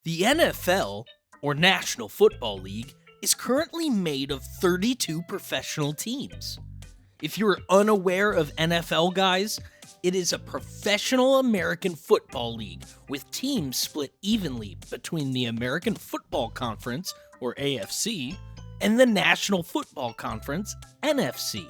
The NFL, or National Football League, is currently made of 32 professional teams. If you're unaware of NFL, guys, it is a professional American football league with teams split evenly between the American Football Conference, or AFC, and the National Football Conference, NFC.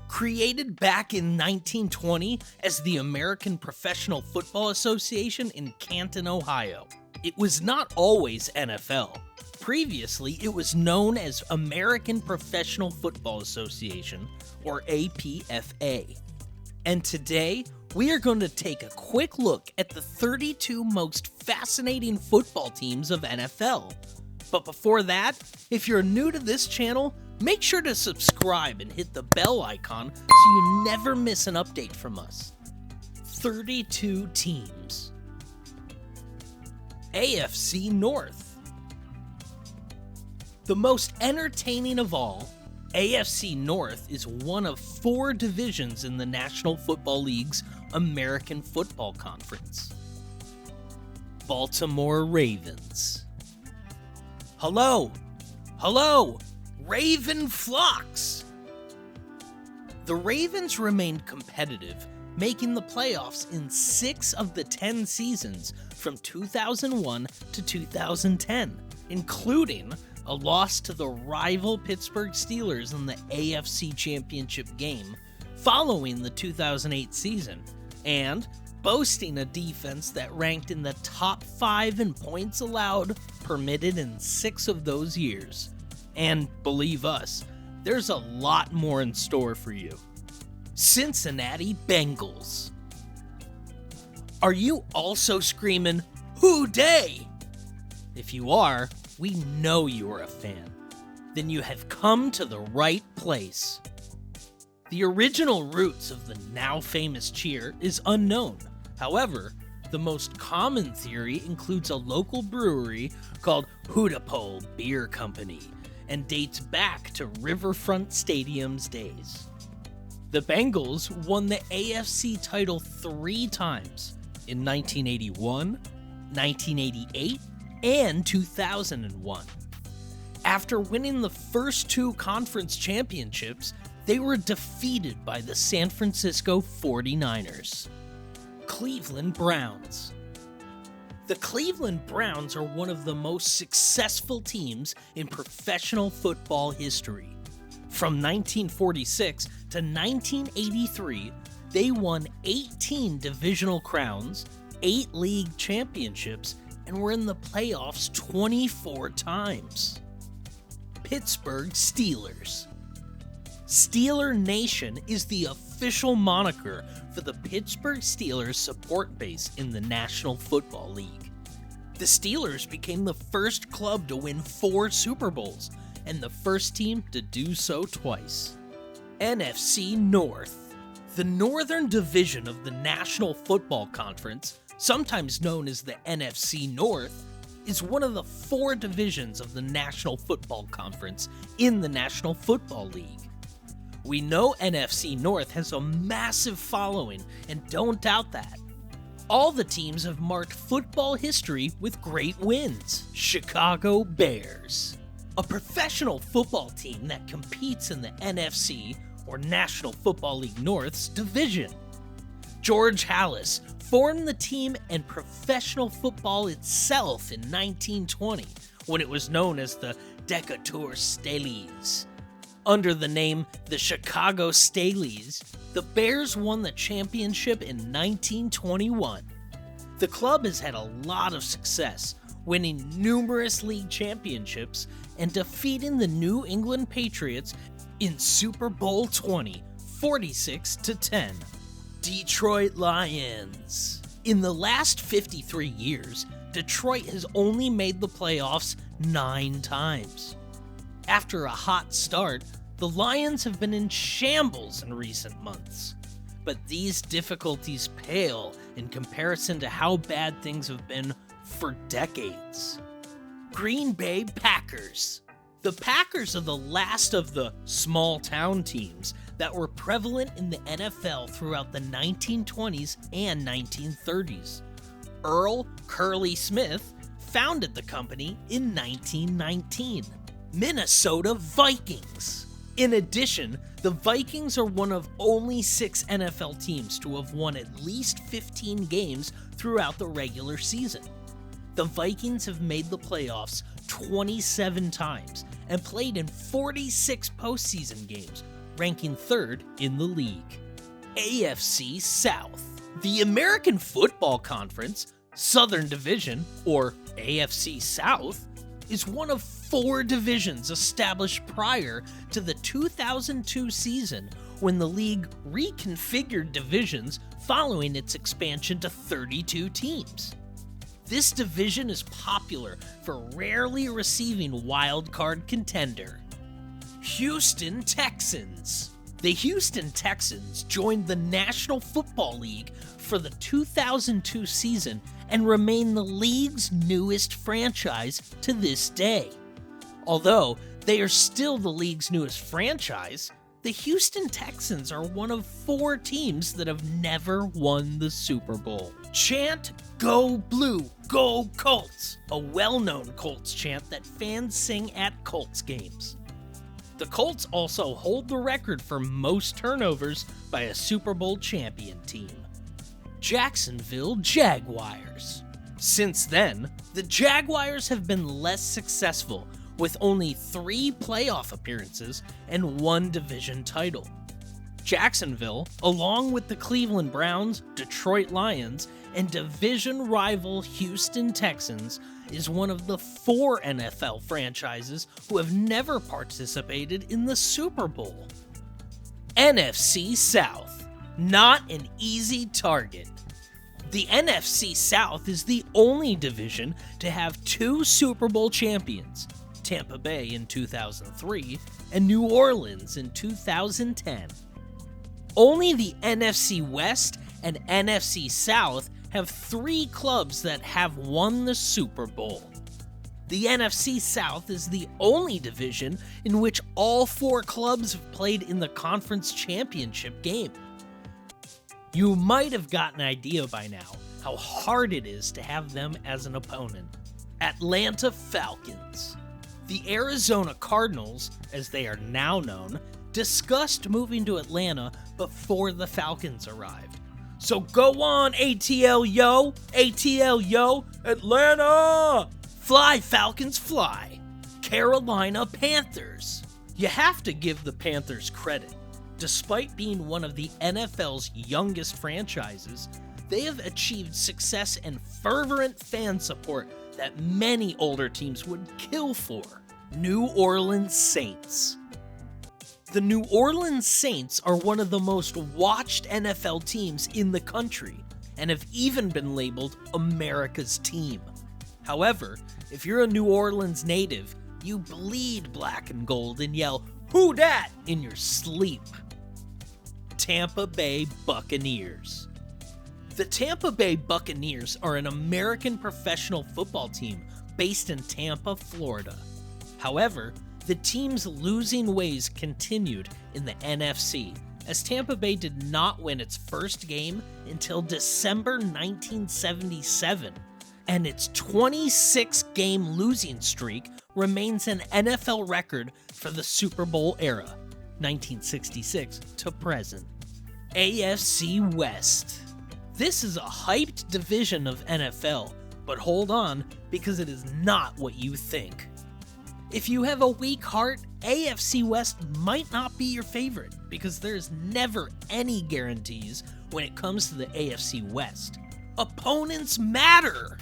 Created back in 1920 as the American Professional Football Association in Canton, Ohio. It was not always NFL. Previously, it was known as American Professional Football Association, or APFA. And today, we are going to take a quick look at the 32 most fascinating football teams of NFL. But before that, if you're new to this channel, make sure to subscribe and hit the bell icon so you never miss an update from us. 32 teams. AFC North. The most entertaining of all, AFC North is one of 4 divisions in the National Football League's American Football Conference. Baltimore Ravens. Hello! Raven flocks! The Ravens remained competitive, making the playoffs in 6 of the 10 seasons from 2001 to 2010, including a loss to the rival Pittsburgh Steelers in the AFC Championship game following the 2008 season, and boasting a defense that ranked in the top 5 in points allowed permitted in 6 of those years. And believe us, there's a lot more in store for you. Cincinnati Bengals. Are you also screaming, "Who dey?" If you are, we know you are a fan. Then you have come to the right place. The original roots of the now famous cheer is unknown. However, the most common theory includes a local brewery called Hootapole Beer Company and dates back to Riverfront Stadium's days. The Bengals won the AFC title 3 times, in 1981, 1988, and 2001. After winning the first 2 conference championships, they were defeated by the San Francisco 49ers. Cleveland Browns. The Cleveland Browns are one of the most successful teams in professional football history. From 1946 to 1983, they won 18 divisional crowns, 8 league championships, and were in the playoffs 24 times. Pittsburgh Steelers. Steeler Nation is the official moniker for the Pittsburgh Steelers support base in the National Football League. The Steelers became the first club to win 4 Super Bowls, and the first team to do so twice. NFC North. The Northern Division of the National Football Conference, sometimes known as the NFC North, is one of the 4 divisions of the National Football Conference in the National Football League. We know NFC North has a massive following, and don't doubt that. All the teams have marked football history with great wins. Chicago Bears. A professional football team that competes in the NFC, or National Football League North's division. George Halas formed the team and professional football itself in 1920, when it was known as the Decatur Staleys. Under the name the Chicago Staleys, the Bears won the championship in 1921. The club has had a lot of success, winning numerous league championships and defeating the New England Patriots in Super Bowl 20, 46-10. Detroit Lions. In the last 53 years, Detroit has only made the playoffs 9 times. After a hot start, the Lions have been in shambles in recent months. But these difficulties pale in comparison to how bad things have been for decades. Green Bay Packers. The Packers are the last of the small-town teams that were prevalent in the NFL throughout the 1920s and 1930s. Earl Curly Smith founded the company in 1919. Minnesota Vikings. In addition, the Vikings are one of only 6 NFL teams to have won at least 15 games throughout the regular season. The Vikings have made the playoffs 27 times and played in 46 postseason games, ranking 3rd in the league. AFC South. The American Football Conference, Southern Division, or AFC South, is one of 4 divisions established prior to the 2002 season when the league reconfigured divisions following its expansion to 32 teams. This division is popular for rarely receiving wild card contender. Houston Texans. The Houston Texans joined the National Football League for the 2002 season and remain the league's newest franchise to this day. Although they are still the league's newest franchise, the Houston Texans are one of 4 teams that have never won the Super Bowl. Chant Go Blue, Go Colts, a well-known Colts chant that fans sing at Colts games. The Colts also hold the record for most turnovers by a Super Bowl champion team. Jacksonville Jaguars. Since then, the Jaguars have been less successful, with only 3 playoff appearances and 1 division title. Jacksonville, along with the Cleveland Browns, Detroit Lions, and division rival Houston Texans, is one of the 4 NFL franchises who have never participated in the Super Bowl. NFC South. Not an easy target. The NFC South is the only division to have 2 Super Bowl champions, Tampa Bay in 2003 and New Orleans in 2010. Only the NFC West and NFC South have 3 clubs that have won the Super Bowl. The NFC South is the only division in which all 4 clubs have played in the conference championship game. You might have gotten an idea by now how hard it is to have them as an opponent. Atlanta Falcons. The Arizona Cardinals, as they are now known, discussed moving to Atlanta before the Falcons arrived. So go on, ATL yo, Atlanta! Fly Falcons fly. Carolina Panthers. You have to give the Panthers credit. Despite being one of the NFL's youngest franchises, they have achieved success and fervent fan support that many older teams would kill for. New Orleans Saints. The New Orleans Saints are one of the most watched NFL teams in the country and have even been labeled America's team. However, if you're a New Orleans native, you bleed black and gold and yell, "Who dat?" in your sleep. Tampa Bay Buccaneers. The Tampa Bay Buccaneers are an American professional football team based in Tampa, Florida. However, the team's losing ways continued in the NFC, as Tampa Bay did not win its first game until December 1977, and its 26-game losing streak remains an NFL record for the Super Bowl era, 1966 to present. AFC West. This is a hyped division of NFL, but hold on, because it is not what you think. If you have a weak heart, AFC West might not be your favorite, because there's never any guarantees when it comes to the AFC West. Opponents matter!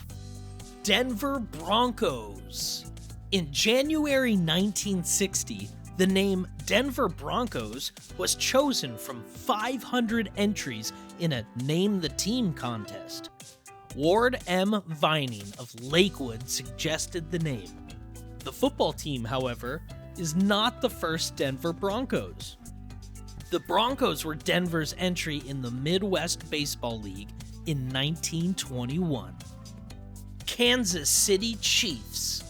Denver Broncos. In January 1960, the name Denver Broncos was chosen from 500 entries in a Name the Team contest. Ward M. Vining of Lakewood suggested the name. The football team, however, is not the first Denver Broncos. The Broncos were Denver's entry in the Midwest Baseball League in 1921. Kansas City Chiefs.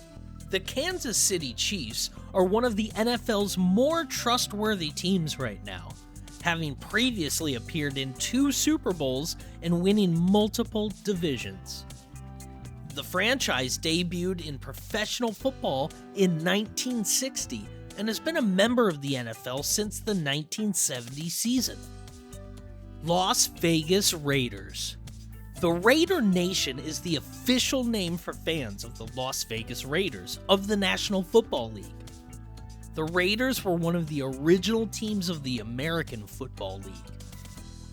The Kansas City Chiefs are one of the NFL's more trustworthy teams right now, having previously appeared in 2 Super Bowls and winning multiple divisions. The franchise debuted in professional football in 1960 and has been a member of the NFL since the 1970 season. Las Vegas Raiders. The Raider Nation is the official name for fans of the Las Vegas Raiders of the National Football League. The Raiders were one of the original teams of the American Football League.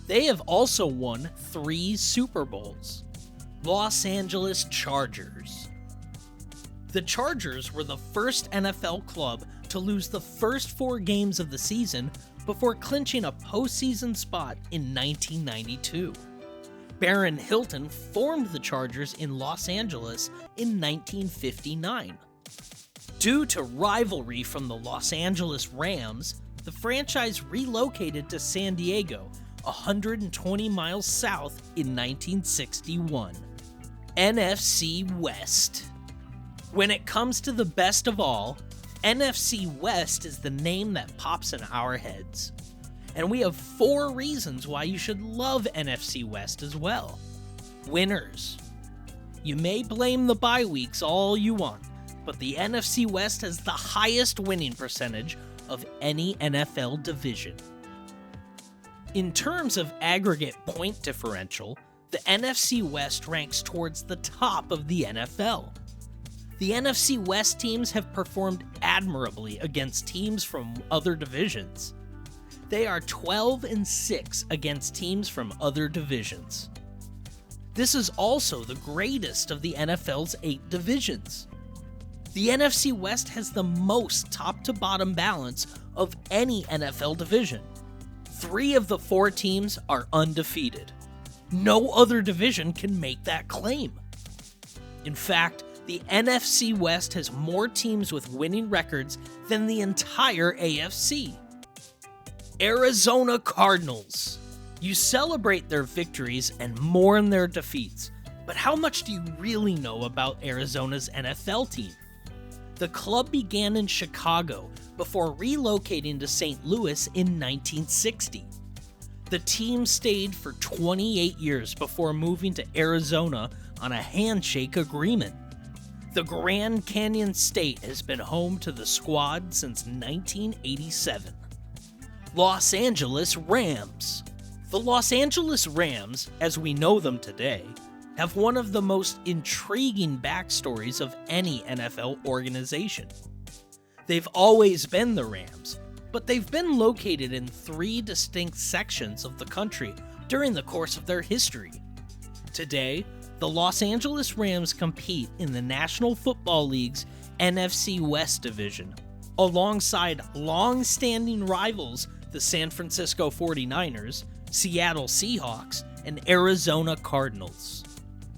They have also won 3 Super Bowls. Los Angeles Chargers. The Chargers were the first NFL club to lose the first 4 games of the season before clinching a postseason spot in 1992. Baron Hilton formed the Chargers in Los Angeles in 1959. Due to rivalry from the Los Angeles Rams, the franchise relocated to San Diego, 120 miles south in 1961. NFC West. When it comes to the best of all, NFC West is the name that pops in our heads. And we have 4 reasons why you should love NFC West as well. Winners. You may blame the bye weeks all you want, but the NFC West has the highest winning percentage of any NFL division. In terms of aggregate point differential, the NFC West ranks towards the top of the NFL. The NFC West teams have performed admirably against teams from other divisions. They are 12-6 against teams from other divisions. This is also the greatest of the NFL's 8 divisions. The NFC West has the most top-to-bottom balance of any NFL division. 3 of the 4 teams are undefeated. No other division can make that claim. In fact, the NFC West has more teams with winning records than the entire AFC. Arizona Cardinals. You celebrate their victories and mourn their defeats, but how much do you really know about Arizona's NFL team? The club began in Chicago before relocating to St. Louis in 1960. The team stayed for 28 years before moving to Arizona on a handshake agreement. The Grand Canyon State has been home to the squad since 1987. Los Angeles Rams. The Los Angeles Rams, as we know them today, have one of the most intriguing backstories of any NFL organization. They've always been the Rams, but they've been located in 3 distinct sections of the country during the course of their history. Today, the Los Angeles Rams compete in the National Football League's NFC West division, alongside long-standing rivals the San Francisco 49ers, Seattle Seahawks, and Arizona Cardinals.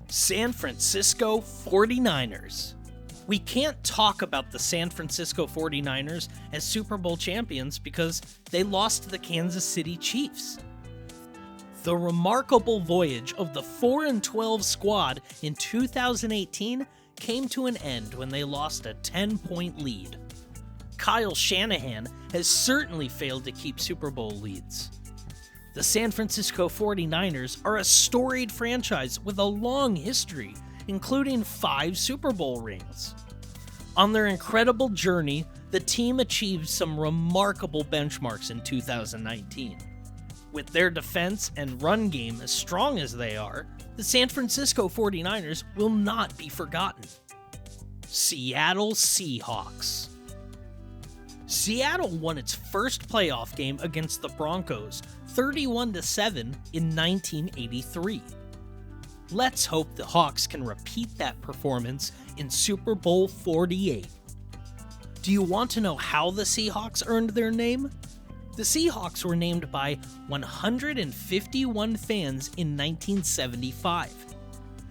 San Francisco 49ers. We can't talk about the San Francisco 49ers as Super Bowl champions because they lost to the Kansas City Chiefs. The remarkable voyage of the 4-12 squad in 2018 came to an end when they lost a 10-point lead. Kyle Shanahan has certainly failed to keep Super Bowl leads. The San Francisco 49ers are a storied franchise with a long history, including 5 Super Bowl rings. On their incredible journey, the team achieved some remarkable benchmarks in 2019. With their defense and run game as strong as they are, the San Francisco 49ers will not be forgotten. Seattle Seahawks. Seattle won its first playoff game against the Broncos, 31-7 in 1983. Let's hope the Hawks can repeat that performance in Super Bowl 48. Do you want to know how the Seahawks earned their name? The Seahawks were named by 151 fans in 1975.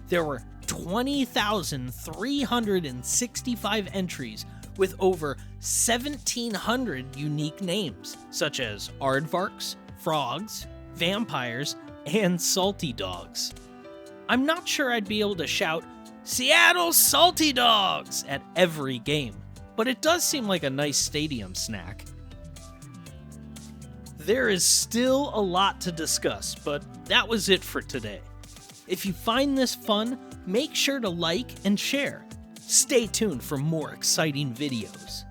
There were 20,365 entries with over 1,700 unique names, such as aardvarks, frogs, vampires, and salty dogs. I'm not sure I'd be able to shout, "Seattle Salty Dogs!" at every game, but it does seem like a nice stadium snack. There is still a lot to discuss, but that was it for today. If you find this fun, make sure to like and share. Stay tuned for more exciting videos.